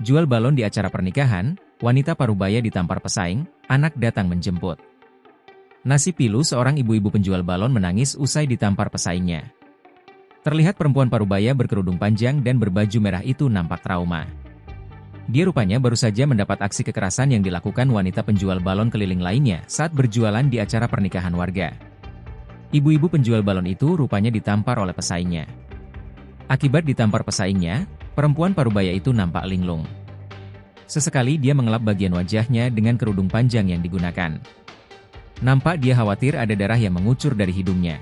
Jual balon di acara pernikahan, wanita parubaya ditampar pesaing, anak datang menjemput. Nasib pilu seorang ibu-ibu penjual balon menangis usai ditampar pesaingnya. Terlihat perempuan parubaya berkerudung panjang dan berbaju merah itu nampak trauma. Dia rupanya baru saja mendapat aksi kekerasan yang dilakukan wanita penjual balon keliling lainnya saat berjualan di acara pernikahan warga. Ibu-ibu penjual balon itu rupanya ditampar oleh pesaingnya. Akibat ditampar pesaingnya, perempuan parubaya itu nampak linglung. Sesekali dia mengelap bagian wajahnya dengan kerudung panjang yang digunakan. Nampak dia khawatir ada darah yang mengucur dari hidungnya.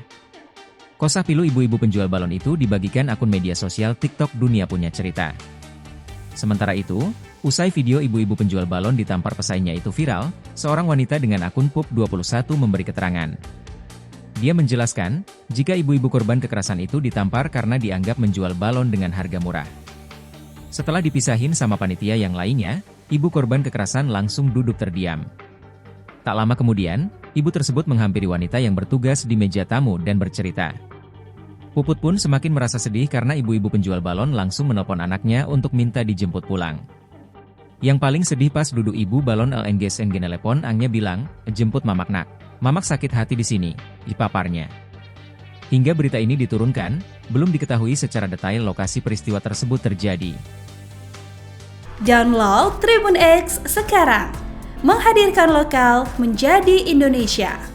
Kosah pilu ibu-ibu penjual balon itu dibagikan akun media sosial TikTok Dunia Punya Cerita. Sementara itu, usai video ibu-ibu penjual balon ditampar pesaingnya itu viral, seorang wanita dengan akun Pup21 memberi keterangan. Dia menjelaskan, jika ibu-ibu korban kekerasan itu ditampar karena dianggap menjual balon dengan harga murah. Setelah dipisahin sama panitia yang lainnya, ibu korban kekerasan langsung duduk terdiam. Tak lama kemudian, ibu tersebut menghampiri wanita yang bertugas di meja tamu dan bercerita. Puput pun semakin merasa sedih karena ibu-ibu penjual balon langsung menelpon anaknya untuk minta dijemput pulang. Yang paling sedih pas duduk ibu balon LNGSN genelepon angnya bilang, "Jemput mamak nak. Mamak sakit hati di sini," dipaparnya. Hingga berita ini diturunkan, belum diketahui secara detail lokasi peristiwa tersebut terjadi. Download Tribun X sekarang, menghadirkan lokal menjadi Indonesia.